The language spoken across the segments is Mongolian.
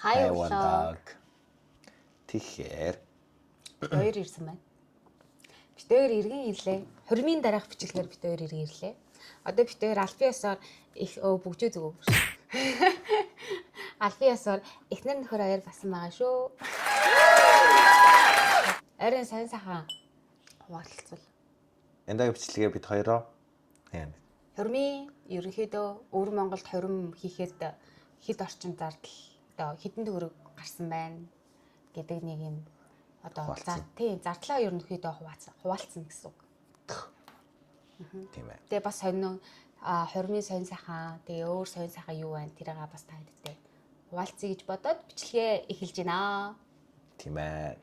хайвандаг. Тэгэхээр хоёр ирсэн байна. Бид хоёр иргэн ирлээ. Хурмын дараах бичлэгээр бид хоёр иргэн ирлээ. Одоо бид хоёр алфиасаар их бүгжөө зүгөө. Алфиасаар эхнэр нөхөр хоёр басан байгаа шүү. Арийн сайн сайхан хуваалцвал. энэгийн бичлэгээ бид хоёроо яа. Хурмын ерөнхийдөө өвөр Монголд хурим хийхэд хэд орчим зардал одоо хэдэн төгрөг гарсан байна гэдэг нэг юм одоо зардлаа ерөнхийдөө хуваалцсан гэсэн үг. Тийм ээ. Тэгээ бас сонин хурмын сонин сайхан тэгээ өөр сонин сайхан юу байна тэрийг бас та хэдтэй хуваалцъя гэж бодоод бичлэгээ эхэлж байна. Тийм ээ.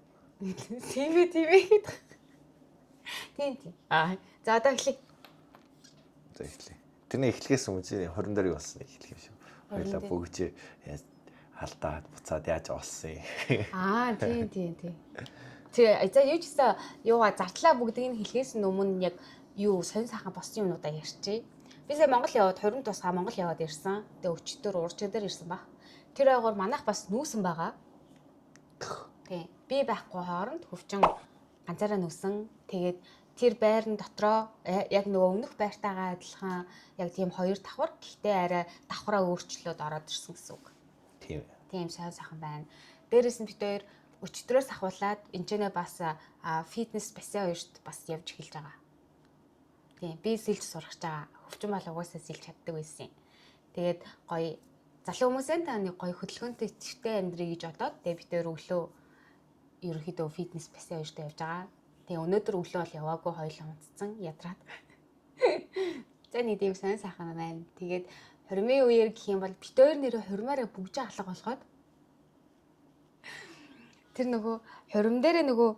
Тийм. За одоо эхлэе. За эхлэе. Тэрний эхлэхээс өмнө 20 дөрөв болсон эхлэх юм шүү. Хоёлаа бүгд халдаад буцаад яаж олсон юм. Тийм. Тэгээ за юу ч гэсэн юугаа зартлаа бүгдийг нь хэлхээс өмнө яг юу сонин сайхан болсон юмнуудаа ярьчих. Би сая Монгол яваад 20 тусгаа Монгол яваад ирсэн. Тэгээ өчтөр урчдэр ирсэн баг. Тэр айгуур манайх бас нүүсэн байгаа. Тийм. Би байхгүй хооронд хөвчин ганцаараа нүүсэн. Тэгээд тэр байрны дотроо яг нөгөө өмнөх байртайгаа адилхан яг тийм хоёр давхар гэхдээ арай давхраа өөрчлөөд ороод ирсэн гэсэн үг. Тийм сайн сайхан байна. Дээрээс нь бид хоёр өчтөрөөс ахуулаад энэчнээ бас фитнес специалист бас явж эхэлж байгаа. Тийм би сэлж сурах гэж байгаа. Хөвчин бол угаасаа сэлж чаддаг байсан юм. Тэгээд гоё залуу хүмүүсээ таны гоё хөдөлгөөнтэй төвтэй амьдрий гэж бодоод тэгээд бид хоёр өглөө ерөнхийдөө фитнес специалист явж байгаа. Тэгээ өнөөдөр өглөө бол яваагүй хоёлаа унтцсан ядраад. За нэг тийм сайн сайхан байна. Тэгээд хурмын үеэр гэх юм бол бид хоёр нэрээ хурмаараа бүгжээ алга болгоод тэр нөгөө хурим дээрээ нөгөө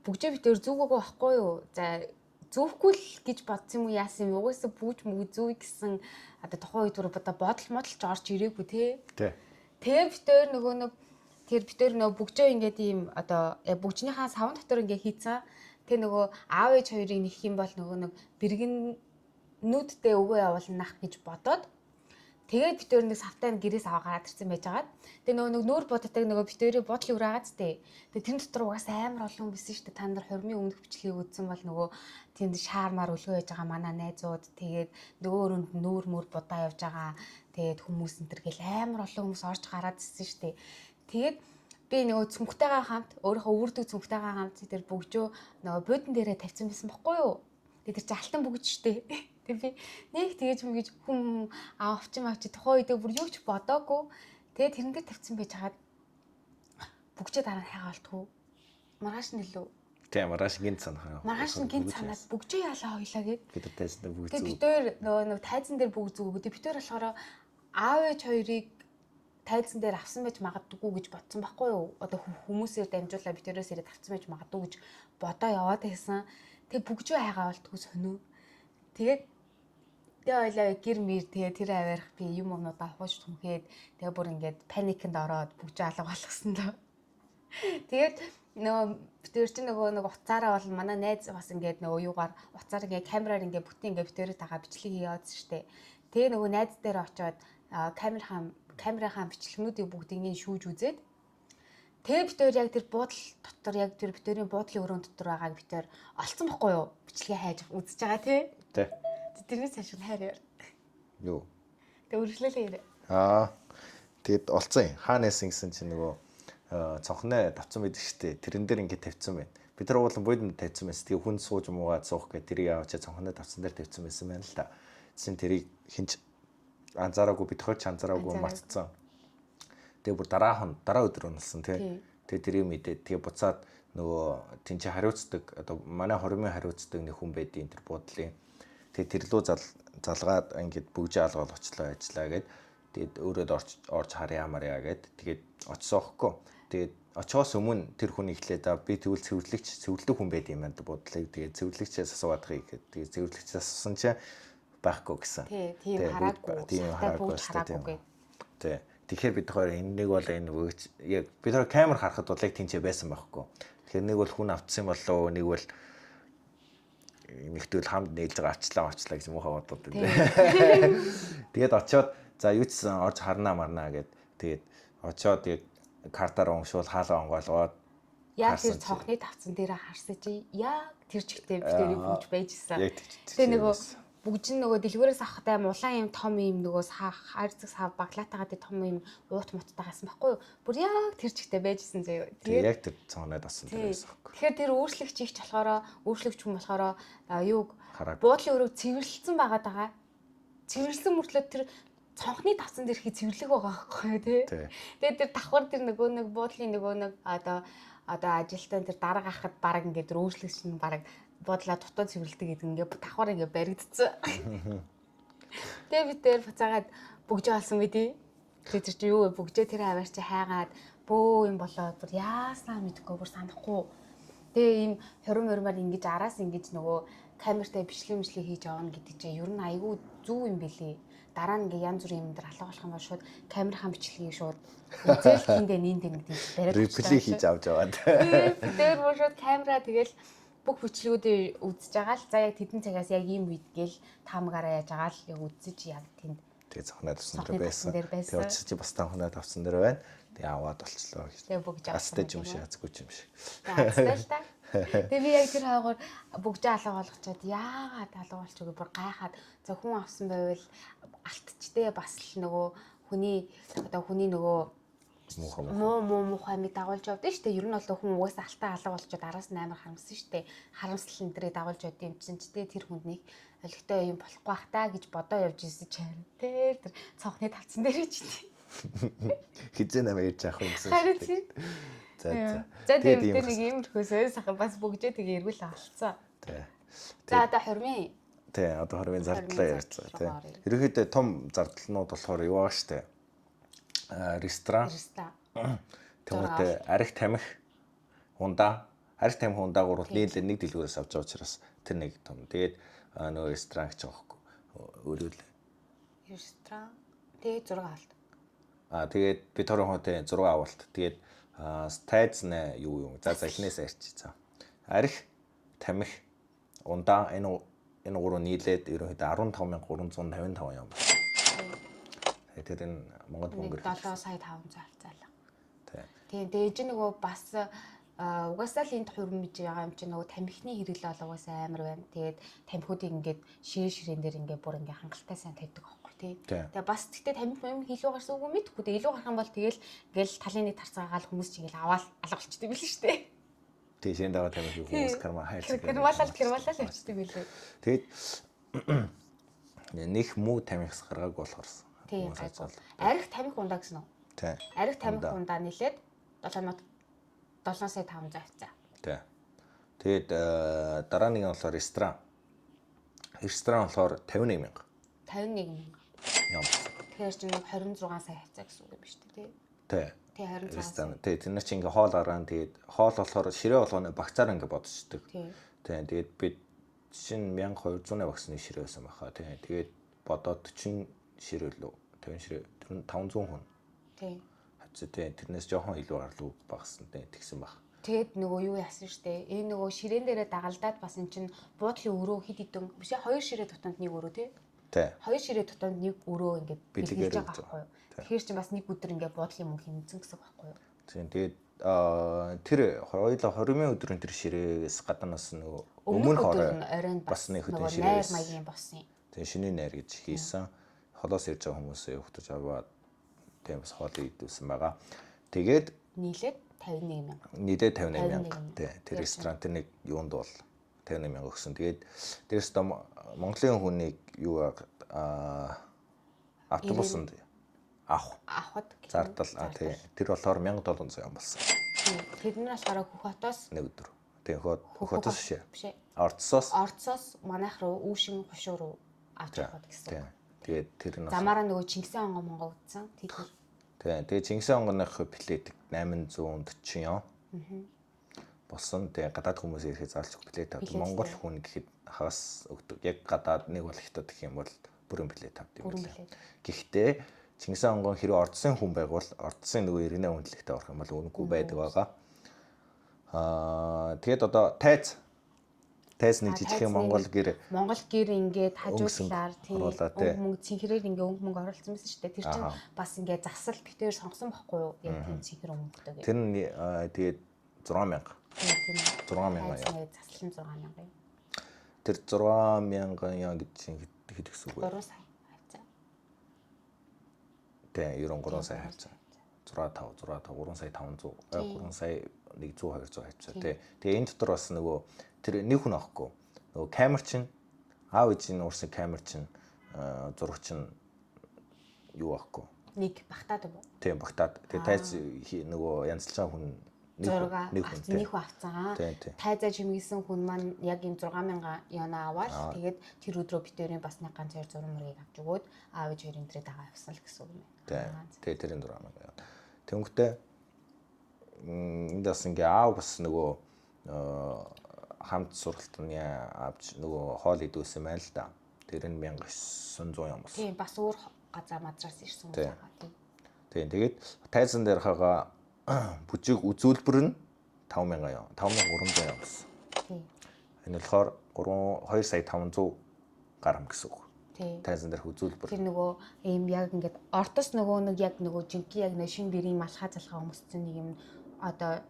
бүгжээ бид хоёр зүгөөгүй байхгүй юу? За зүүхгүй л гэж бодсон юм уу яасан юм? Угаасаа бүгж мөг зүү гэсэн одоо тухайн үед одоо бодол модолч орж ирээгүй те. Тэгээ бид хоёр нөгөө тэр бид хоёр нөгөө бүгжээ ингээд ийм одоо бүгжнийхаа савн дотор ингээд хийцэн. Тэг нөгөө аав ээж хоёрыг нэх юм бол нөгөө нэг бэргэн нүүдтэй өвөө явуулнах гэж бодоод тэгээд бид өөр нэг савтай гэрээс аваа гараад ирсэн байж байгаа. Тэгээ нөгөө нүүр бодотыг нөгөө бид өөрийн бодлыг ураагаад тээ. Тэгээ тэр дотор угаасаа амар олон бисэн шүү дээ. Та нар хурмын өмнөх бичлэгийг үзсэн бол нөгөө тэнд шаармаар өлгөө яж байгаа манай найзууд тэгээд нөгөө өрөнд нүүр мөр будаа явж байгаа. Тэгээд хүмүүс энэ төр гэл амар олон хүмүүс орж гараад ирсэн шүү дээ. Тэгээд би нөгөө цүнхтэйгээ хамт өөрийнхөө өвөрдөг цүнхтэйгээ хамт тэр бүгжөө нөгөө буудан дээрээ тавьсан байсан бохгүй юу? Тэгээд тэр чинь алтан бүгж шүү дээ. Тэг би нэг тэгэж мэгэж хүм авчим тухайн үедээ бүр юу ч бодоогүй. Тэгээд тэрэн дээр тавьсан байж хагаад бүгжээ дараа нь хайгаа болтгоо. Маргааш нь илүү. Тийм маргааш гинт санаа. Маргааш нь гинт санаад бүгжээ яалаа хойлоо гэд. Бид тайзан дээр бүгд зүг. Тэгээд бид хоёр нөгөө тайзан дээр бүгд зүг. Тэгээд бид хоёр болохоор аав ээж хоёрыг тайзан дээр авсан байж магадгүй гэж бодсон байхгүй юу? Одоо хүмүүсээр дамжуулаад бид хоёроос ирээд авсан байж магадгүй гэж бодоо яваад байсан. Тэгээд бүгжөө хайгаа болтгоо сонио. Тэгээд ойлоо гэр мэр тэгээ тэр аваарах би юм уунуудаа хууш түнхээд тэгээ бүр ингээд паникнд ороод бүгжээ алга болгосон доо. Тэгээд нөгөө тэр чинь нөгөө уцаараа бол манай найз бас ингээд нөгөө юугаар уцаар ингээд камераар ингээд бүтэн ингээд битэрээ тагаа бичлэг хийгээдсэн штэ. Тэгээ нөгөө найз дээр очиод камерынхаа бичлэгнүүдийг бүгдийг шүүж үзээд тэгээ бид хоёр яг тэр буудал дотор яг тэр битэрийн буудлын өрөөнд дотор байгааг бид хоёр олцсон байхгүй юу? Бичлэгээ хайж үзэж байгаа тий. Тэрнээс цааш нь хайр. Юу? Тэг үргэлжлүүлээ ярэ. Тэгэд олцсон юм. Хаанаас ингэсэн чинь нөгөө цонхны тавцсан байдаг штэ. Тэрэн дээр ингэ тавьсан байна. Бид нар уулан буудлын тавьсан байсан. Тэгээ хүн сууж муугаад суух гэж тэрийг аваад цонхны тавцсан дээр тавьсан байсан байна л да. Тэсн тэрийг хинч анзаараагүй бид хоёр ч анзаараагүй мартцсан. Тэгээ бүр дараа өдөр уналсан тий. Тэгээ тэрийг мэдээд тэгээ буцаад нөгөө тэнцээ хариуцдаг одоо манай хормын хариуцдаг нэг хүн байдیں۔ Тэр буудлын тэгээ тэр лөө залгаад ингээд бүгжээ алгаал очлоо ажиллаа гэд тэгээд өөрөө орж харъя марья гэд тэгээд очсон хөөхгүй. Тэгээд очоос өмнө тэр хүн ихлээд би тэгвэл цэвэрлэгч хүн байд юм байна буудлыг тэгээд цэвэрлэгчээс асууад гэхэд тэгээд цэвэрлэгчээс асуусан чинь байхгүй гэсэн. Тийм хараагүй. Тэгэхээр бид хоёр энийг бол энэ яг бид хоёр камер харахад бол яг тэнцээ байсан байхгүй. Тэгэхээр нэг бол хүн автсан болоо нэг бол нэгтэл хамт нээлж байгаа авчлаа гэж муухай бодоод байна. Тэгээд очиод за юу ч орж харнаа марнаа гэд Тэгээд очоод яг картаар уншвал хаалга онгойлгоод яг тэр цонхны тавцан дээр харсан чи яг тэр чигтээ битэрийг бүгж байжсэн. Яг Тэгээ нөгөө бүгж нөгөө дэлгүүрээс авахтай улаан юм том юм нөгөө хайрцаг сав баглаатагаа тэр том юм уут муттайгаас байхгүй юу? Бүр яг тэр чигтээ байжсэн заяа. Тэгээ яг тэр цонхны тавцан дээр байсан байхгүй. Тэгэхээр тэр өөрчлөгч ихч болохоор өөрчлөгч хүн болохоор юуг Хараад. буудлын өрөө цэвэрлсэн байгаад байгаа. Цэвэрлсэн мөртлөө тэр цонхны тавцан дээр хий цэвэрлэг байгаа байхгүй тий. Тэгээд тэр давхар тэр нөгөө нэг буудлын нөгөө нэг одоо ажилтан тэр дарга хахад баг ингээд өөрчлөгч нь баг буудлаа дутуу цэвэрлдэг гэдэг ингээд давхар ингээд баригдцсан. Тэгээд би тэр буцаагаад бүгжээ олсон мэдээ. Тэгээд тэр чи юу вэ? Бүгжээ тэр аваар чи хайгаад бөө юм болоод бүр яаснаа мэдгүй бүр санахгүй. Тэгээ ийм хурмаар ингэж араас ингэж нөгөө камертай бичлэг хийж явна гэдэг чинь ер нь айгүй зүв юм бэлээ. Дараа нь ингээ янз бүрийн юм дээр алга болох юм бол шууд камерын бичлэгийг шууд үзэл хийндээ нин гэдэг бариад реплей хийж авч яваад. Тэр бүр шууд камера тэгэл бүх бичлэгүүдийг үзэж байгаа л за яг тэдэн цагаас яг ийм үед гээл таамагаараа яаж байгаа л яг үзэж яг тэнд Тэгээ цонхны тавцан дээр байсан. Тэгээ очиж чи бас цонхны тавцан дээр байна. Тэгээ аваад болчлоо гэж. Тэгээ бүгж авсан. Астай юм шиг азгүй юм шиг. Астай л та. Тэгээ би яг тэр хаагаар бүгжээ алга болгочоод яагаад алга болчихгүй бүр гайхаад за хүн авсан байвал алтчтэй бас л нөгөө хүний нөгөө муухай мэд дагуулж явдсан шүү дээ. Ер нь бол хүн угаасаа алтаа алга болчиход араас нь амар харамсан шүү дээ. Харамсал энтрийг дагуулж явд юм чинь ч тэр хүнднийг олигтой юм болохгүй бах та гэж бодоо явж ирсэн ч харин тэр цонхны тавцан дээр ч тийм. Хизээ намайг ирж авах юм гэсэн. Харин тийм. За тэгээд нэг иймэрхүүсээ сахан бас бүгжээ тэгээ эргүүл авалцсан. Тий. За одоо хормын. Тий, одоо хормын зардлаа ярьцгаа тий. Ерөнхийдөө том зардлнууд болохоор юу байгаа штэ. Ресторан. Тэгмээ арх тамхи хундаа. Арх тамхи хундаагуур бол нийлээ нэг дэлгүүрээс авч байгаа учраас тэр нэг том. Тэгээд нөгөө ресторан гэж байгаа байхгүй. Өөрөөр Ресторан. Тэгээд 6 авалт. Тэгээд бид хорон хотын 6 авалт. Тэгээд тайз нэ юу за эхнээс ярьчих за. Арх тамхи ундаа энэ гурав нийлээд ерөнхийдөө 15355 юм байна. Тэр энэ Монгол мөнгөөр 7,500 авцаалаа. Тийм дээж нөгөө бас угаасаа л энд хурмж байгаа юм чинь нөгөө тамхины хэрэглээ бол угаасаа амар байна. Тэгээд тамхиудыг ингээд ширээн дээр ингээд бүр ингээд хангалттай сайн тавьдаг байхгүй тий. Тэгээд бас тэгтээ тамхи юм илүү гарсан үгүй мэдхгүй. Тэгээд илүү гарах юм бол тэгэл ингээл талын нэг тарцаагаал хүмүүс чигээл аваад алга болчтой билээ шүү дээ. Тийм шин дагаа тамхи хүмүүс карма хайлт. Кармалал явчихдаг билээ. Тэгээд нэг муу тамхис гаргааг болохоорсон. Тийм гайгүй. Арх тамхи ундаа гэсэн үү? Тийм. Арх тамхи ундаа нэлээд 7,500 авцаа. Тийм. Тэгээд дараа нэг нь болохоор ресторан. Ресторан болохоор 51,000. 51,000. Яам. Тэгэхээр чинь 26 сая авцаа гэсэн үг юм биш үү? Тийм. Тий 26 сая. Тэгээд тэр нар чи ингээ хоол гаргаан тэгээд хоол болохоор ширээ болгоно багцаар ингээ бодчихдөг. Тийм. Тэгээд бид чинь 1200 багсны ширээ байсан баха. Тэгээд бодоод 40 ширээ лөө 50 ширээ 500 хүн. Тийм. Хацээ тэрнээс жоохон илүү гарлуу багсан тэгсэн баг. Тэгэд нөгөө юу яасан штэ. Энэ нөгөө ширээн дээрээ дагалдаад бас эн чин буудлын өрөө хид хідэн биш 2 ширээ тутамд нэг өрөө тий. Тий. 2 ширээ тутамд нэг өрөө ингээд бэлгэж байгаа байхгүй юу. Тэгэхээр чи бас нэг өдөр ингээд буудлын мөнгө хэмжсэн гэсэн байхгүй юу. Тийм. Тэгээд тэр хоёулаа 20-ын өдрийн тэр ширээс гаднаас нөгөө өмнөх орой бас нэг хөдөө ширээ маягийн болсон. Тэгээд шиний найр гэж хийсэн. Холоос ирж байгаа хүмүүсээ өгтөж аваад тийм бас хоолыг идүүлсэн байгаа. Тэгээд нийлээд 51,000. Нийлээд 51,000. Тий. Тэр ресторан тэр нэг юунд бол 51,000 өгсөн. Тэгээд дээрээс Монголын хүнийг юу автобусанд авахд зардал тий. Тэр болохоор 1,700 юм болсон. Тэдний болохоор Хөх хотоос нэг өдөр. Тий Хөх хотоос биш. Орцсоос манайх руу Үүшин хошуу руу авч яваад гэсэн. Тэгээд тэр нь замаараа нөгөө Чингисхан онгоо монгоо үзсэн. Тэгээд Чингисхан онгоных билет 840 юм. Болсон. Тэгээд гадаад хүмүүс ирэхэд заалж билет авдаг. Монгол хүн гэхэд хагас өгдөг. Яг гадаад нэг бол хятад гэх юм бол бүрэн билет авдаг юм байна. Гэхдээ Чингисхан онгон хэрэв ордсын хүн байгвал ордсын нөгөө иргэнэ үнэлэхтэй орох юм бол үнэгүй байдаг байгаа. Тэгээд одоо тайз тайзны жижигхэн Монгол гэр ингээд хажуудлаар оруулаад тий. мөнгө цэнхрээр ингээ мөнгө оруулсан байсан шүү дээ. Тэр чинь бас ингээ засал битээр сонгосон байхгүй юу? Яг тийм цэнхэр мөнгөтэй гэх. Тэр нь тэгээд 6000. Тийм 6000 яа. Заслан 6000 юм. Тэр 6000 яа гэж хэд гэсэн үг вэ? 3 сая хавцаа. Тий, 93 сая хавцаа. 65 3 сая 500 3 сая 100 200 хавцаа тий. Тэгээ энэ дотор бас нөгөө тэр нэг хүн авахгүй. Нөгөө камер чинь аав ээжийн уурсан камер чинь зураг чинь юу авахгүй. Нэг багтаад уу? Тийм багтаад. Тэгээ тайз нөгөө янзлж байгаа хүн нэг хүн авцгаа. Тайзаа чимгсэн хүн маань яг энэ 6000 яна аваад тэгээд тэр өдрөө битэрийн бас нэг ганц 2 зураг мөрийг авч өгөөд аав ээж хоёрын дээрээ дагаа явсан л гэсэн үг юм. Тэгээ тэрийн 6000 яа. Тэнгүүтээ энд бас ингээ аав бас нөгөө хамт сургалтын авч нөгөө хоол идүүлсэн байна л да. Тэр нь 1900 юм бас. Тийм бас өөр газар мадраас ирсэн юм байгаа тийм. Тийм тэгээд тайзан дээр хага бүжиг үзүүлбэр нь 5000 юм. 5300 юм бас. Тийм. Энэ болохоор 2 сая 500 гарам гэсэн үг. Тийм. Тайзан дээр үзүүлбэр. Тэр нөгөө ийм яг ингээд ортос нөгөө нэг яг нөгөө жинхэнэ яг нэг шин бэрийн малхаа залхаа өмссөн нэг юм одоо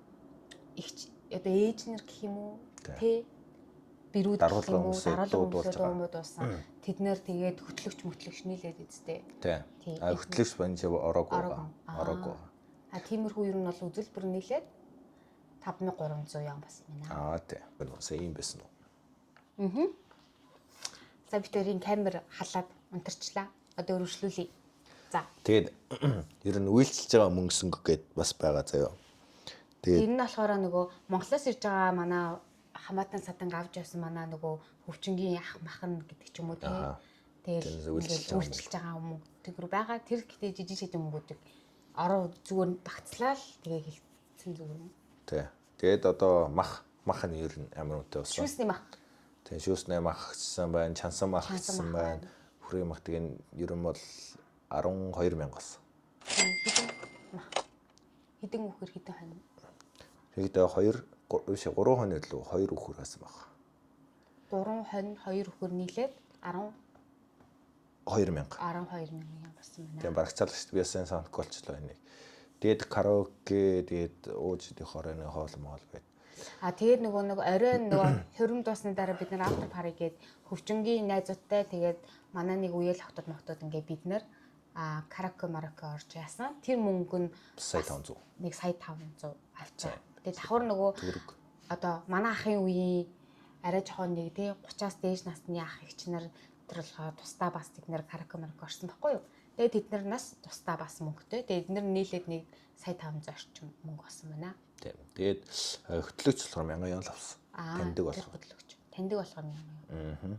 ээж нар гэх юм уу? Тэ бэрүүд гэх юм уу? Даруулгууд уусан. Тэд нэр тэгээд хөтлөгч нийлээд эзтэй. Тийм. Хөтлөгч банж ороогүй. Тиймэрхүү ер нь бол үзүүлбэр нийлээд 5300 юм бас байна. Тийм. Уусаа ийм байсан уу? За битэрийн камер халаад унтарчлаа. Одоо өргөжлүүлье. За. Тэгээд ер нь үйлчилж байгаа мөнгөсөнгө гээд бас байгаа заяа. Тэгээд энэ нь болохоор нөгөө Монголоос ирж байгаа манай хамаатан саданг авч явсан манай нөгөө хөвчнгийн ах махан гэдэг ч юм уу тийм. Тэгээд үйлчилж байгаа мөнгө тэр байгаа. Тэр гэтээ жижиг шид мөнгөдөг ороо зүгээр багцлаа л тэгээ хэлсэн зүгээр юм. Тий. Тэгээд одоо мах нь ер нь амар үнэтэй болсон. Шүүсний мах. Тий, шүүсний мах гэсэн байна, чансан мах гэсэн байна. Хүрээ мах тэгээд ер нь бол 12000 болсон. Хэдэн үхэр хэдэн хонь? Тэгээд 3 хонь л 2 үхэр хасан баг. 3 хонь 2 үхэр нийлээд 12000 юм болсон байна. Тэгээд барагцаалж шүү дээ. Би сайн санахгүй болчихлоо энийг. Тэгээд караоке, тэгээд ууж идэх хорооны хоол моол гээд. Тэгээд нөгөө оройн нөгөө хурим дуусны дараа бид нар автор пари гээд хөвчнгийн найзуудтай тэгээд манай нэг үеэл хотод ингээ бид нар караоке орж яасан. Тэр мөнгө нь 1,500. 1,500 авчаа. Тэгээд давхар нөгөө одоо манай ахын үеийн арай жоохон нэг тий 30-аас дээш насны ах эгч нар тэр болохоор тусдаа бас тэд нэр караоке орсон байхгүй юу? Тэгээд тэд нар нас тусдаа бас мөнгөтэй. Тэгээд эдгээр нийлээд 1,500 орчим мөнгө болсон байна. Тийм. Тэгээд хөтлөгч болохоор 1000 юм л авсан. Таньдаг болох хөтлөгч. Таньдаг болохоор 1000 юм.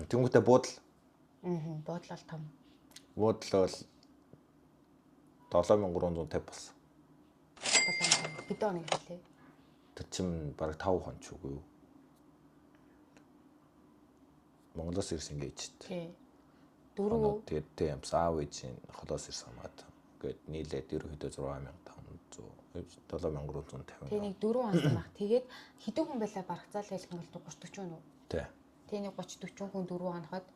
Тэнгүүтээ буудал. Буудал бол том. Буудал бол 7350 болсон. Хэд оны хэлээ? Тэр чинь бараг 5 хон ч үгүй юу? Монголоос ирсэн гэж. Тий. 4. Тэгээд тийм аав ээжийн холоос ирсэн хамаад. Гээд нийлээд ерөөхдөө 6500 7350. Тэгээ нэг 4 хоног баг. Тэгээд хэдэн хүн байлаа барагцаал хэлэх юм бол 30 40 үү? Тий. Тэгээ нэг 30 40 хүн 4 хоногод.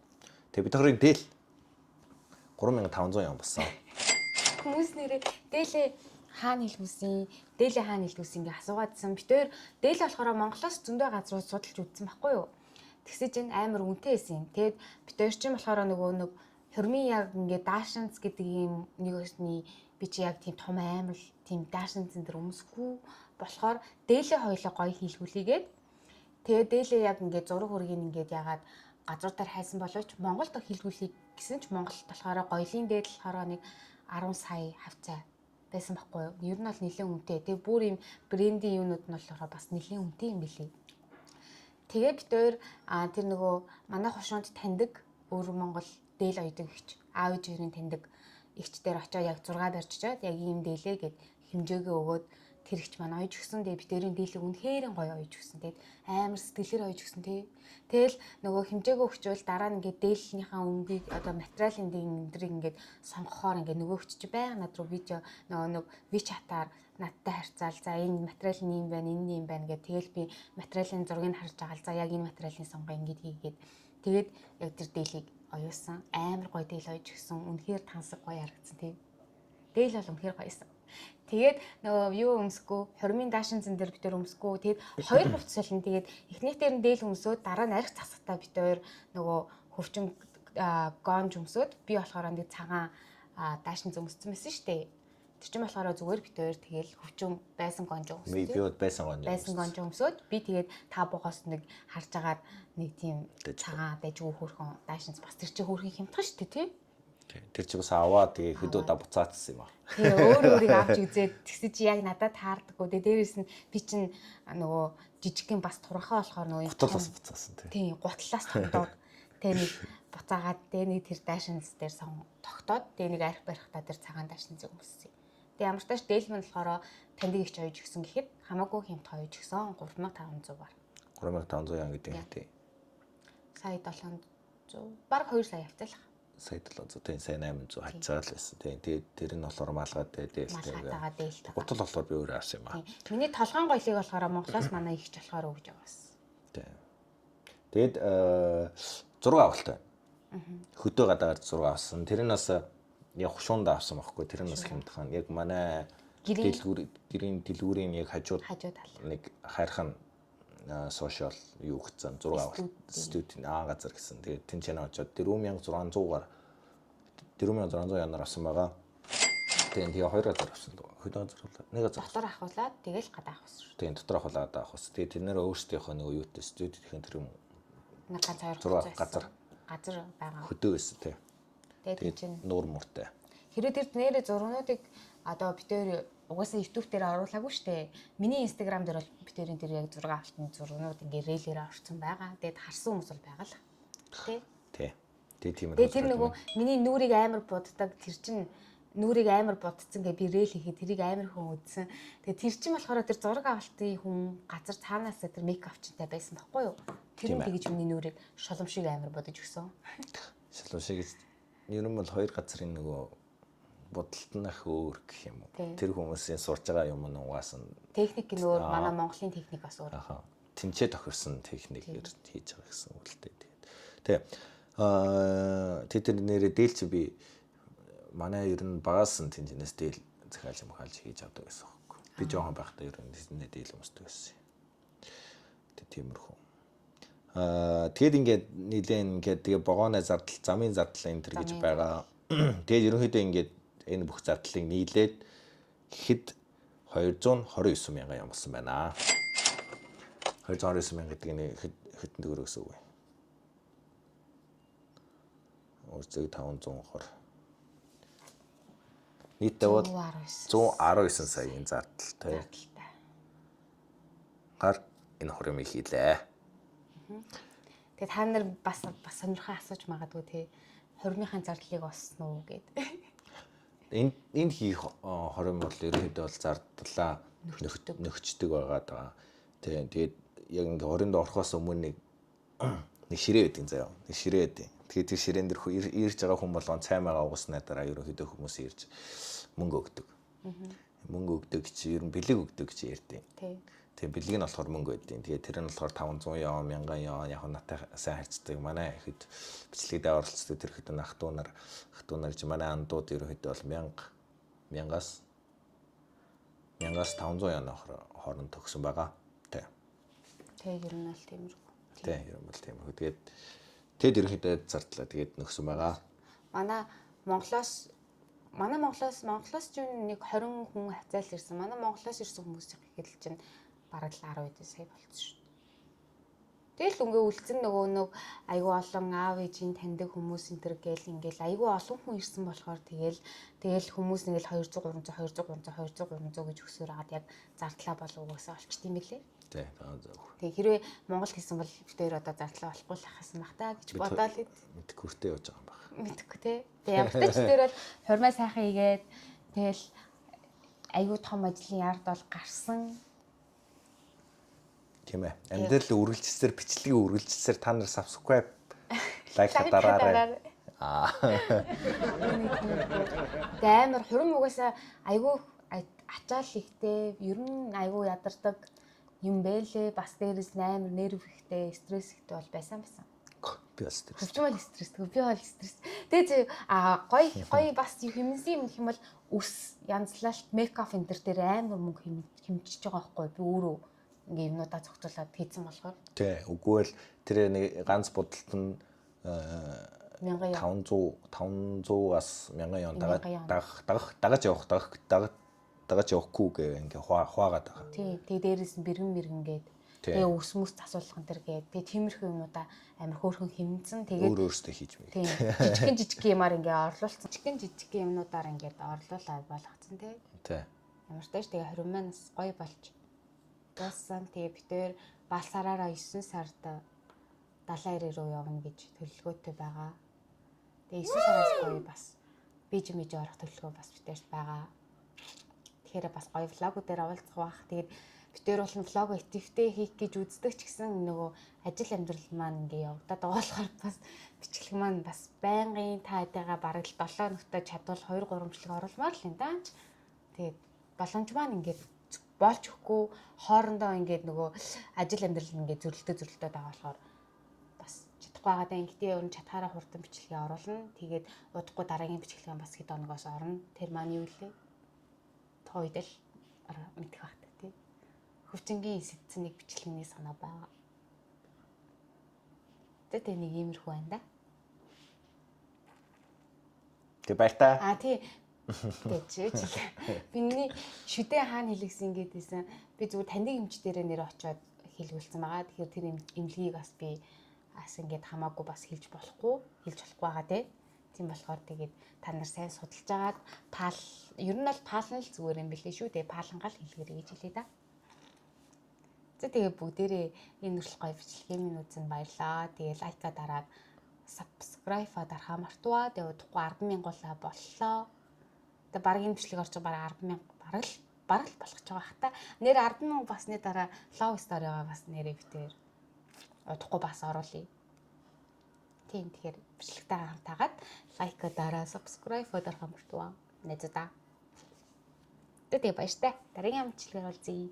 Тэгээ бид хоёрын дээл 3500 юм болсон. Хүмүүс нэрээ дээлээ хаана хэлвүсэн, дээлээ хаана хэлвүсэн ингээ асуугаадсан. Бид хоёр дээл болохоор Монголоос зөндөө газрууд судалж үзсэн байхгүй юу? Тэгсэж энэ амар үнэтэй байсан. Тэгээд бид хоёр чинь болохоор нөгөө нэг хормын яг ингээ даашинц гэдэг юм нэг өсний би чи яг тийм том амар тийм даашинцэн дээр өмсөхгүй болохоор дээлээ хоёлоо гоё хийлгүүлээгээд тэгээд дээлээ яг ингээ зураг хүргийг ингээд ягаад газруудаар хайсан боловч Монголд хийлгүүлэх гэсэн ч Монголд болохоор гоёлын дээд болохоор нэг 10 сая хавцаа байсан байхгүй юу? Ер нь бол нэлээд үнэтэй. Тэгээ бүр юм брендийн юунууд нь болохоор бас нэлээд үнэтэй юм билий. Тэгээ бид хоёр тэр нөгөө манай хошуунд таньдаг өөр Монгол дээл оёдаг ихч аав ээж хоёрын таньдаг ихчдэр очиод яг 6 барьчаад яг ийм дээлээ гэд хэмжээгөө өгөөд тэр ихч маань ойж өгсөн. Тэгээ битэрийн дийлэг үнэхээр гоё ойж өгсөн. Тэгээд амар сэтгэлээр ойж өгсөн тий. Тэгэл нөгөө хэмжээгөө өгчвөл дараа нь ингээд дээлийнхаа өнгийг одоо материалын дээрийг ингээд сонгохоор ингээд нөгөө өгч чи байга над руу видео нөгөө WeChat-аар надтай харьцаал. За энэ материал нь юм байна, энэ нь юм байна гэх. Тэгэл би материалын зургийг харж байгаа л за яг энэ материалын сонгоо ингээд хийгээд тэгээд яг тэр дээлийг оюусан. Амар гоё дээл ойж өгсөн. Үнэхээр тансаг гоё харагдсан тий. Дээл бол үнэхээр гоёсэн. Тэгээд нөгөө юу өмсөхгүй, хормын даашин зэн дээр битэр өмсөхгүй. Тэгээд хоёр хувцас солино. Тэгээд эхнийх дээр нь дээл өмсөөд дараа нь арх засахтаа битэр нөгөө хөвчм гомж өмсөөд би болохоор нэг цагаан даашин зэн өмссөн байсан шүү дээ. Тэр чинь болохоор зүгээр битэр тэгээд хөвчм байсан гонж өмссөн. Би бод байсан гонж өмсөөд би тэгээд та богоос нэг харж агаад нэг тийм цагаан дайжгүй хөөрхөн даашинс бас тэр чинь хөөрхөн хямдхан шүү дээ тий. Тэр чи бас аваа тэгээ хөдөөдө буцаацсан юм аа. Тэгээ өөрийг авч үзээд тэгсэ чи яг надад таардаггүй. Тэгээ дээрээс нь би чинь нөгөө жижигхэн бас турхаа болохоор нөгөө гутал бас буцаасан тий. Тийм гутлаас тогтоод тэгээ нэг буцаагаад тэгээ нэг тэр даашинс дээр тогтоод тэгээ нэг арх барихтаа тэр цагаан даашинсыг өмссөн. Тэгээ ямар ч тааш дээл мөн болохоор тандыг их ойж өгсөн гэхэд хамаагүй хямд ойж өгсөн 3500 бар. 3500 яа гэдэг юм тий. Сая 700 баг 2 сая явцаалах. Сая 700 тийм сая 800 хацаа л байсан. Тийм тэгээд тэр нь болохоор малгай дээлтэй. Малгайтайгаа дээлтэй. Гутал болохоор би өөрөө авсан юм аа. Миний толгойн гоёлыг болохоор Монголоос манай ихч болохоор өгж аваасан. Тийм. Тэгээд 6 авалтай. Хөдөө гадаагаар 6 авсан. Тэр нь бас яг хушуунд авсан байхгүй. Тэр нь бас хямдхан. Яг манай гэрийн дэлгүүрийн яг хажууд нэг хайрхан сошиал юу гэсэн 6 авалт студент газар гэсэн. Тэгээд тэн чанаа очоод 4600-аар 4600 янаар авсан байгаа. Тэгээд тэгээ 2 газар авсан л байгаа. Хөдөө газар бол нэг газар дотор ахуулаад тэгэл гадаа авах шүү. Тэгээд дотор ахуулаад авах ус. Тэгээд тэд нэр өөрсдийнхөө нэг юутай студентийн тэр юм нэг газар байгаа. Хөдөө байсан тий. Тэгээд чинь нуур муртай. Хэрэв тэр нэрээ зургуудыг одоо битээр угаасаа YouTube дээр оруулаагүй штэ. Миний Instagram дээр бол битэрийн тэр яг зураг авалтын зургууд ингээ рейлээр орсон байгаа. Тэгээд харсан хүмүүс бол байгаа л. Тий. Тэгээд тийм. Тэгээд тэр нөгөө миний нүрийг амар буддаг тэр чин нүрийг амар будцсан гэ би рейл хийхэд тэрийг амар хүн үзсэн. Тэгээд тэр чин болохоор тэр зураг авалтын хүн газар цаанаасаа тэр мейк апчтай байсан байхгүй юу? Тэр нь тэгж миний нүрийг шолом шиг амар бодож өгсөн. Шолом шиг ер нь бол хоёр газрын нөгөө бодолтнах өөр гэх юм уу. Тэр хүмүүсийн сурж байгаа юм нь угаасан техник нь өөр, манай Монголын техник бас өөр. Тэнцээ тохирсон техникээр хийж байгаа гэсэн үг л дээ. Тэр нэрээ дээлч би манай ер нь багаас нь тэнцэнээс дээл захиалж махалж хийж авдаг гэсэн үг. Би жоохон байхдаа ер нь тэсний дээл өмсдөг байсан. Тиймэрхүү. Тэгэд ингээд нилээн ингээд тэгээ богооны зардал, замын зардал энэ төр гэж байгаа. Тэгээд ерөнхийдөө ингээд энэ бүх зардлыг нийлээд гэхэд 229 мянган юм болсон байна. 229 мянга гэдэг нь хэдэн төгрөг гэсэн үг вэ? Өөрсдөө 520. Нийтдээ бол 119 саяын зардалтай. Гар энэ хуримыг хийлээ. Тэгээд та нар бас сонирхоо асууж магадгүй те хормынхаа зардлыг олсон уу гэд. Энд хийх хором бол ерөнхийдөө бол зардлаа нөхчдөг байгаа. Тэгээд яг ингээ хоринд орохоос өмнө нэг ширээ байдیں۔ Заяа. Нэг ширээ байдیں۔ Тэгээд тэр ширээн дээр ирж байгаа хүн болгон цаймаага угаснаа дараа ерөнхийдөө хүмүүс ирж мөнгө өгдөг. Мөнгө өгдөг чи ер нь бэлэг өгдөг чи ярьдیں۔ Тэгээ бэлэг нь болохоор мөнгө байдیں۔ Тэгээ тэр нь болохоор 500 яа, 1000 яа яг наттай сайн харьцдаг. Манай ихэд бичлэгээр оролцдог тэр хэд ах トゥ нар чи манай андууд ерөнхийдөө бол 1000-аас 500 яна хооронд төгсөн байгаа. Тэгээ ер нь бол тиймэрхүү. Ер нь бол тиймэрхүү. Тэгээд ерөнхийдөө зардлаа тэгээд нөхсөн байгаа. Манай Монголоос ч нэг 20 хүн хацаал ирсэн. Манай Монголоос ирсэн хүмүүс ихэд л чинь бараг л 10 эд сая болчихсон шүү. Тэгэл ингээ үлдсэн нөгөө айгүй олон аав ээжийн таньдаг хүмүүс энэ төр гээл ингээл айгүй олон хүн ирсэн болохоор тэгэл хүмүүс нэгэл 200 300 гэж өсөөр хагаад яг зардлаа болов угаасаа олчт юм билээ. Тэг хэрвээ Монгол хийсэн бол битээр одоо зардлаа олохгүй л хасан баг та гэж бодоол мэдгүй хүртээ явж байгаа юм байна. Мэдгүй те. Тэг ямар ч дээр бол хурмаа сайхан игээд тэгэл аюу том ажлын ярд бол гарсан. Тийм ээ. Амьдрал үргэлжлэлээр бичлэгийг үргэлжлэлээр та нар subscribe лайк дараарай. Тэгээ амар хурим угаасаа айгүй ачаал ихтэй, ер нь айгүй ядардаг юм бэлээ. Бас дээрээс амар нерв ихтэй, стресс ихтэй бол байсан. Би бас стресс. Хөвчмөл стресс. Би бол стресс. Тэгээ гоё бас хэмнэсэн юм гэх юм бол ус янзлалт мейкап энэ төр амар мөнгө хэмжиж байгаа байхгүй би өөрөө ингээ юмудаа зохицуулаад хийцэн болохоор. Тий. Үгүй л тэр нэг ганц бодолт нь 500-аас 1000 yon дагаж явахгүй гэ ингээ хуваагаад байгаа. Тий. Тэгээ дээрээс нь бэргэн гээд тэгээ ус мүс засуулган тэр гээд тэгээ тиймэрхүү юмудаа амар хөөрхөн хэмнэсэн. Тэгээд өөрөөсөө хийж мэйг. Тий. Жижиг юмар ингээ орлуулсан. Жижиг юмнуудаар ингээд орлуулаад болгоцсон тий. Тий. Ямар ч тааш тэгээ 20 манаас гоё болж дууссан. Тэгээ битээр балсараараа 9 сард 70 руу явна гэж төлөвлөгөөтэй байгаа. Тэгээ 9 сараас гоё бас биж орох төлөвлөгөө бас битээрт байгаа. Тэгэхээр бас гоё влогуудаар уулзах бах. Тэгээд битээр бол влог идэвхтэй хийх гэж үздэг ч гэсэн нөгөө ажил амьдрал маань ингээ явагдаад байгаа болохоор бас бичлэг маань бас байнгын таадайгаа бараг л 7 өнөختө чадвал 2-3 бичлэг оруулмаар л юм даа. Тэгээд боломж маань ингээ болж өгөхгүй хоорондоо ингээд нөгөө ажил амьдрал ингээд зөрөлтөө байгаа болохоор бас чадахгүй байгаа даа. Гэхдээ өөр нь чадхаараа хурдан бичлэгээ оруулна. Тэгээд удахгүй дараагийн бичлэгээ бас хэд хоногоос орно. Тэр маань юу вэ? Тойд л мэдэх багтаа тий. Хөвчнгийн сэтсэн нэг бичлэгний санаа байгаа. Тэгээд нэг иймэрхүү байна да. Тэг баяртай. Тий. Тэгэж биний шүдэ хаана хэлгсэн гэдээсэн би зүгээр таньдаг эмч дээрээ нэр очиод хэлгүүлсэн байгаа. Тэгэхээр тэр эмнэлгийг бас би бас ингээд хамаагүй бас хэлж болохгүй байгаа те. Тийм болохоор тэгээд та нар сайн судалж агаад ер нь бол паална л зүгээр юм билээ шүү. Тэгээ паалангаал хэлгэрэй гэж хэлээ да. За тэгээ бүгдээрээ энэ нүртэл гоё бичлэгээ минь үзэн баярлаа. Тэгээ лайка дараад subscribe дарахаа мартваа. Тэгээ удахгүй 10,000 боллоо. Тэгээ баг энэ бичлэг орж байгаа 10,000 бараг л болгож байгаа хата. Нэр 10,000 басны дараа love story-гаа бас нэрээ битээр удахгүй бас оруулъя. Тийм тэгэхээр бичлэгтэй хамтаагаад лайк дараа subscribe дарахаа мартваа. Нэзэдаа. Тэгээ баяртай. Дараагийн бичлэгээр уулзъя.